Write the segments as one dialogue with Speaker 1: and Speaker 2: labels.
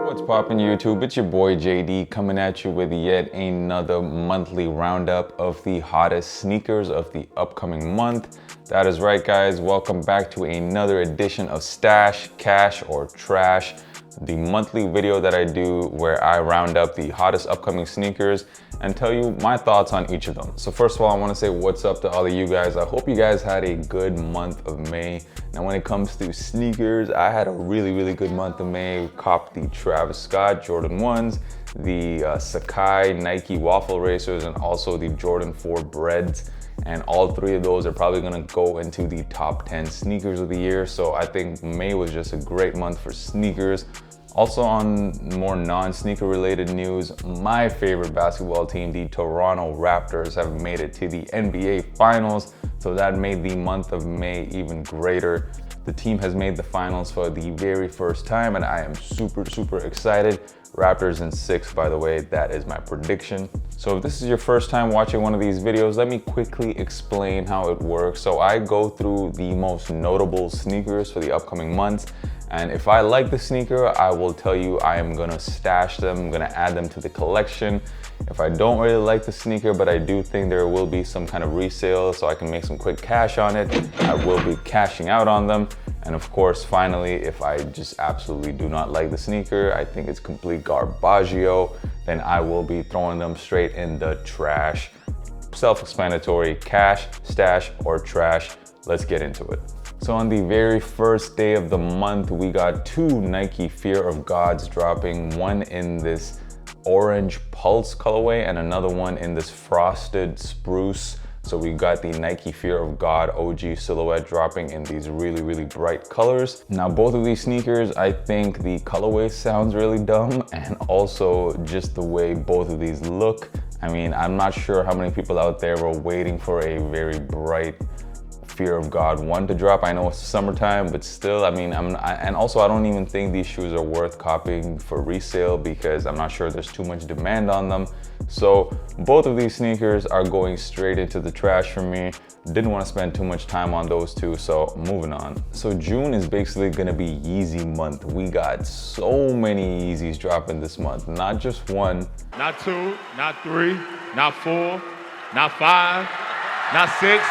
Speaker 1: What's poppin' YouTube? It's your boy JD coming at you with yet another monthly roundup of the hottest sneakers of the upcoming month. That is right, guys. Welcome back to another edition of Stash, Cash, or Trash, the monthly video that I do where I round up the hottest upcoming sneakers and tell you my thoughts on each of them. So first of all, I want to say what's up to all of you guys. I hope you guys had a good month of May. Now when it comes to sneakers, I had a really good month of May. We copped the Travis Scott Jordan 1s, the Sakai Nike Waffle Racers, and also the Jordan 4 Breads. And all three of those are probably gonna go into the top 10 sneakers of the year. So I think May was just a great month for sneakers. Also on more non-sneaker related news, my favorite basketball team, the Toronto Raptors, have made it to the NBA Finals. So that made the month of May even greater. The team has made the finals for the very first time and I am super excited. Raptors in 6, by the way, that is my prediction. So if this is your first time watching one of these videos, let me quickly explain how it works. So I go through the most notable sneakers for the upcoming months. And if I like the sneaker, I will tell you I am gonna stash them, I'm gonna add them to the collection. If I don't really like the sneaker, but I do think there will be some kind of resale so I can make some quick cash on it, I will be cashing out on them. And of course, finally, if I just absolutely do not like the sneaker, I think it's complete garbaggio, then I will be throwing them straight in the trash. Self-explanatory, cash, stash, or trash. Let's get into it. So on the very first day of the month, we got two Nike Fear of Gods dropping, one in this orange pulse colorway and another one in this frosted spruce. So we got the Nike Fear of God OG silhouette dropping in these really bright colors. Now both of these sneakers, I think the colorway sounds really dumb, and also just the way both of these look. I mean, I'm not sure how many people out there were waiting for a very bright Fear of God 1 to drop. I know it's summertime, but still, I mean, and also I don't even think these shoes are worth copying for resale because I'm not sure there's too much demand on them. So both of these sneakers are going straight into the trash for me. Didn't want to spend too much time on those two, so moving on. So June is basically gonna be Yeezy month. We got so many Yeezys dropping this month, not just one,
Speaker 2: not two, not three, not four, not five, not six.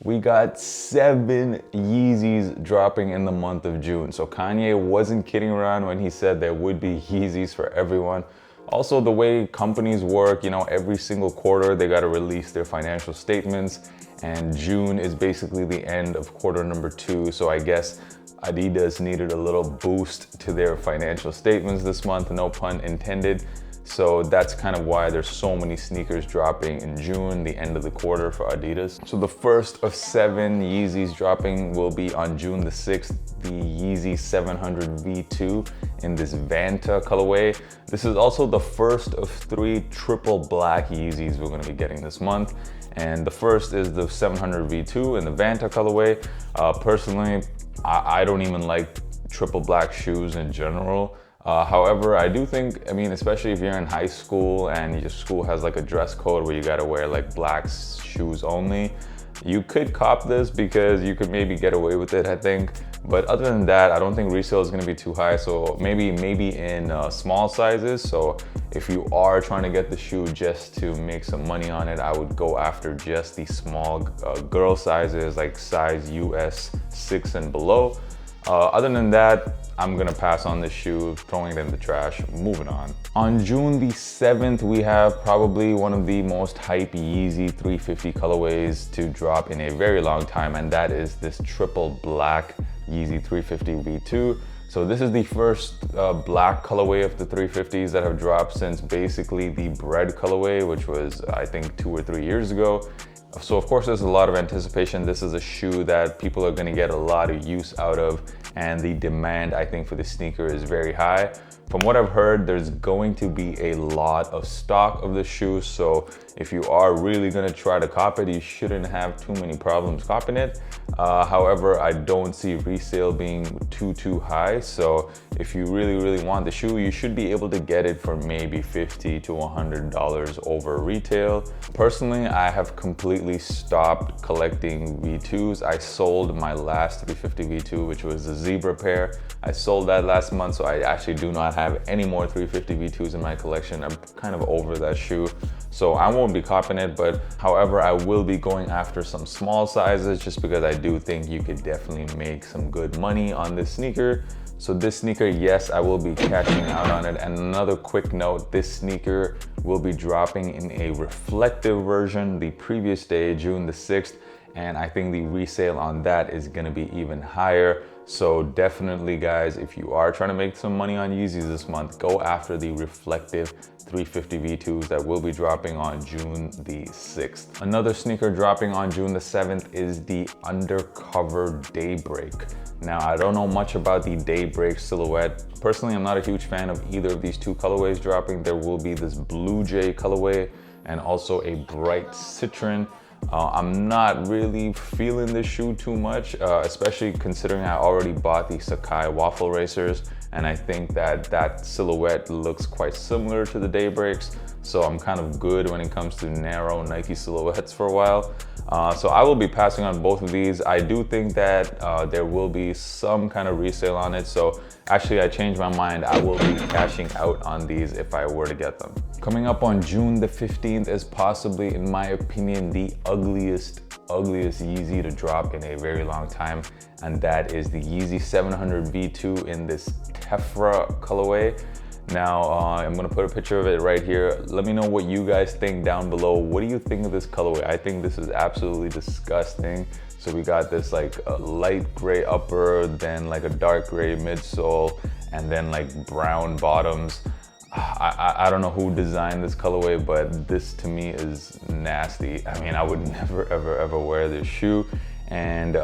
Speaker 1: We got 7 Yeezys dropping in the month of June. So Kanye wasn't kidding around when he said there would be Yeezys for everyone. Also, the way companies work, you know, every single quarter they got to release their financial statements, and June is basically the end of quarter number 2. So I guess Adidas needed a little boost to their financial statements this month, no pun intended. So that's kind of why there's so many sneakers dropping in June, the end of the quarter for Adidas. So the first of 7 Yeezys dropping will be on June the 6th, the Yeezy 700 V2 in this Vanta colorway. This is also the first of 3 triple black Yeezys we're gonna be getting this month. And the first is the 700 V2 in the Vanta colorway. Personally, I don't even like triple black shoes in general. However, I do think, I mean, especially if you're in high school and your school has like a dress code where you gotta wear like black shoes only, you could cop this because you could maybe get away with it, I think. But other than that, I don't think resale is gonna be too high. So maybe in small sizes. So if you are trying to get the shoe just to make some money on it, I would go after just the small girl sizes, like size US 6 and below. Other than that, I'm gonna pass on this shoe, throwing it in the trash, moving on. On June the 7th, we have probably one of the most hype Yeezy 350 colorways to drop in a very long time, and that is this triple black Yeezy 350 V2. So this is the first black colorway of the 350s that have dropped since basically the Bread colorway, which was, I think, 2 or 3 years ago. So of course there's a lot of anticipation. This is a shoe that people are gonna get a lot of use out of, and the demand, I think, for the sneaker is very high. From what I've heard, there's going to be a lot of stock of the shoe, so if you are really gonna try to cop it, you shouldn't have too many problems copping it. However, I don't see resale being too high, so if you really want the shoe, you should be able to get it for maybe $50 to $100 over retail. Personally, I have completely stopped collecting V2s. I sold my last 350 V2, which was the zebra pair. I sold that last month, so I actually do not have any more 350 V2s in my collection. I'm kind of over that shoe, so I won't be copping it. But however, I will be going after some small sizes just because I do think you could definitely make some good money on this sneaker. So this sneaker, yes, I will be cashing out on it. And another quick note, this sneaker will be dropping in a reflective version the previous day, June the 6th. And I think the resale on that is gonna be even higher. So definitely guys, if you are trying to make some money on Yeezys this month, go after the reflective 350 V2s that will be dropping on June the 6th. Another sneaker dropping on June the 7th is the Undercover Daybreak. Now, I don't know much about the Daybreak silhouette. Personally, I'm not a huge fan of either of these two colorways dropping. There will be this Blue Jay colorway and also a bright citron. I'm not really feeling this shoe too much, especially considering I already bought the Sacai waffle racers, and I think that silhouette looks quite similar to the Daybreaks, so I'm kind of good when it comes to narrow Nike silhouettes for a while. So I will be passing on both of these. I do think that there will be some kind of resale on it, so actually I changed my mind. I will be cashing out on these if I were to get them. Coming up on June the 15th is possibly, in my opinion, the ugliest Yeezy to drop in a very long time, and that is the Yeezy 700 V2 in this Terra colorway. Now, I'm gonna put a picture of it right here. Let me know what you guys think down below. What do you think of this colorway? I think this is absolutely disgusting. So we got this like a light gray upper, then like a dark gray midsole, and then like brown bottoms. I don't know who designed this colorway, but this to me is nasty. I mean, I would never ever wear this shoe. And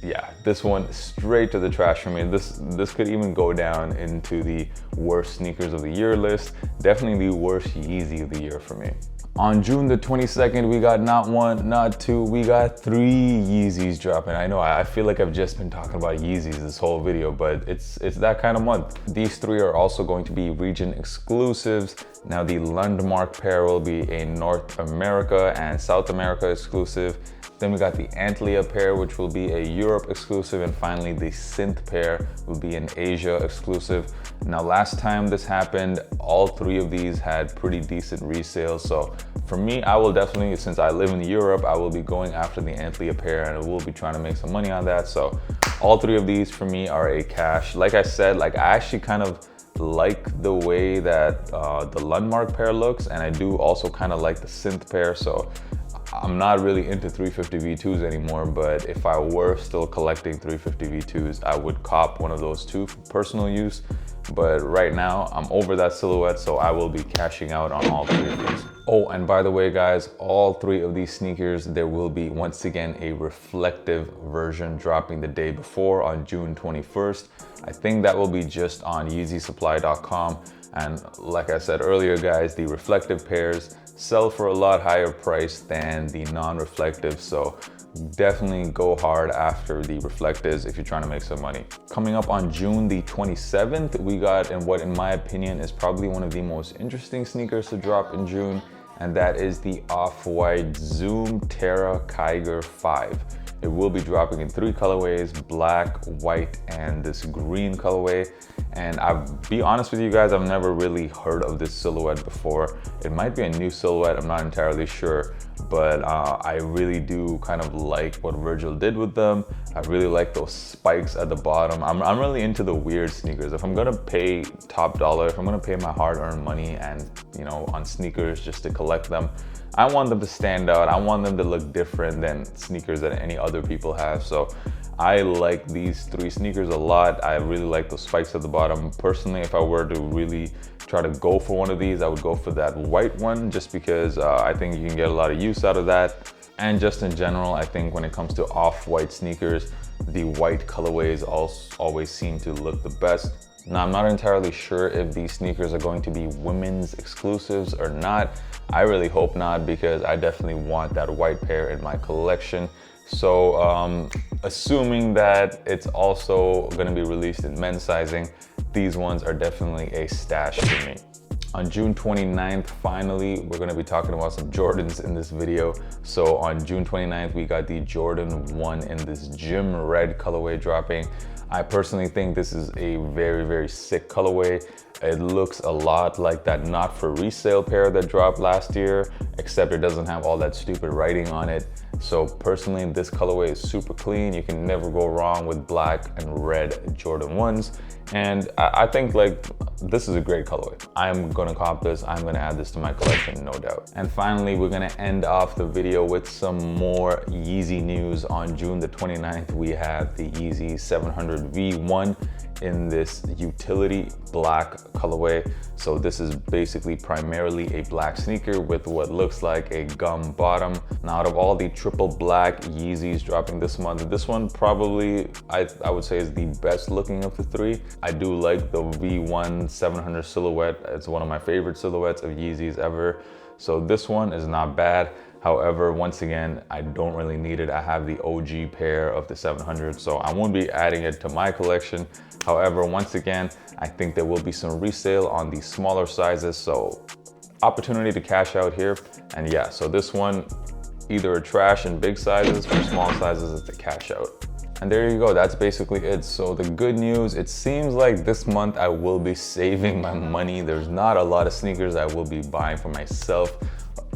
Speaker 1: yeah, this one straight to the trash for me. This could even go down into the worst sneakers of the year list. Definitely the worst Yeezy of the year for me. On June the 22nd, we got not one, not two, we got 3 Yeezys dropping. I know, I feel like I've just been talking about Yeezys this whole video, but it's that kind of month. These 3 are also going to be region exclusives. Now the Landmark pair will be a North America and South America exclusive. Then we got the Antlia pair, which will be a Europe exclusive. And finally, the Synth pair will be an Asia exclusive. Now, last time this happened, all 3 of these had pretty decent resales. So for me, I will definitely, since I live in Europe, I will be going after the Antlia pair and we'll be trying to make some money on that. So all 3 of these for me are a cash. Like I said, like I actually kind of like the way that the Landmark pair looks, and I do also kind of like the Synth pair. So I'm not really into 350 V2s anymore, but if I were still collecting 350 V2s, I would cop one of those 2 for personal use. But right now, I'm over that silhouette, so I will be cashing out on all 3 of these. Oh, and by the way, guys, all 3 of these sneakers, there will be, once again, a reflective version dropping the day before on June 21st. I think that will be just on YEEZYsupply.com. And like I said earlier, guys, the reflective pairs sell for a lot higher price than the non-reflective, so definitely go hard after the reflectives if you're trying to make some money. Coming up on June the 27th, we got in what in my opinion is probably one of the most interesting sneakers to drop in June, and that is the Off-White Zoom Terra Kaiser 5. It will be dropping in 3 colorways, black, white, and this green colorway. And I'll be honest with you guys, I've never really heard of this silhouette before. It might be a new silhouette, I'm not entirely sure, but I really do kind of like what Virgil did with them. I really like those spikes at the bottom. I'm really into the weird sneakers. If I'm gonna pay top dollar, if I'm gonna pay my hard-earned money and, you know, on sneakers just to collect them, I want them to stand out. I want them to look different than sneakers that any other people have. So I like these 3 sneakers a lot. I really like those spikes at the bottom. Personally, if I were to really try to go for one of these, I would go for that white one, just because I think you can get a lot of use out of that. And just in general, I think when it comes to off-white sneakers, the white colorways always seem to look the best. Now, I'm not entirely sure if these sneakers are going to be women's exclusives or not. I really hope not, because I definitely want that white pair in my collection. So assuming that it's also gonna be released in men's sizing, these ones are definitely a stash to me. On June 29th, finally, we're gonna be talking about some Jordans in this video. So on June 29th, we got the Jordan 1 in this gym red colorway dropping. I personally think this is a very, very sick colorway. It looks a lot like that not for resale pair that dropped last year, except it doesn't have all that stupid writing on it. So personally, this colorway is super clean. You can never go wrong with black and red Jordan 1s. And I think like this is a great colorway. I'm gonna cop this. I'm gonna add this to my collection, no doubt. And finally, we're gonna end off the video with some more Yeezy news. On June the 29th, we have the Yeezy 700 V1 in this utility black colorway. So this is basically primarily a black sneaker with what looks like a gum bottom. Now, out of all the triple black Yeezys dropping this month, this one probably I would say is the best looking of the three. I do like the V1 700 silhouette. It's one of my favorite silhouettes of Yeezys ever. So this one is not bad. However, once again, I don't really need it. I have the OG pair of the 700, so I won't be adding it to my collection. However, once again, I think there will be some resale on the smaller sizes, so opportunity to cash out here. And yeah, so this one, either a trash in big sizes or small sizes is the cash out. And there you go, that's basically it. So the good news, it seems like this month I will be saving my money. There's not a lot of sneakers I will be buying for myself.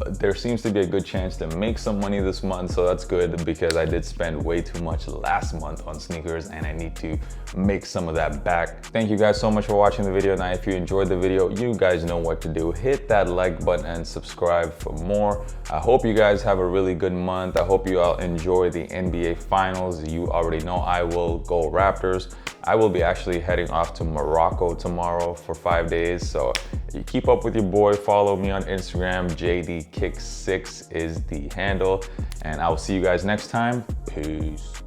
Speaker 1: There seems to be a good chance to make some money this month, so that's good, because I did spend way too much last month on sneakers and I need to make some of that back. Thank you guys so much for watching the video. Now, if you enjoyed the video, you guys know what to do. Hit that like button and subscribe for more. I hope you guys have a really good month. I hope you all enjoy the NBA Finals. You already know I will go Raptors. I will be actually heading off to Morocco tomorrow for 5 days. So you keep up with your boy, follow me on Instagram, JDKick6 is the handle. And I will see you guys next time. Peace.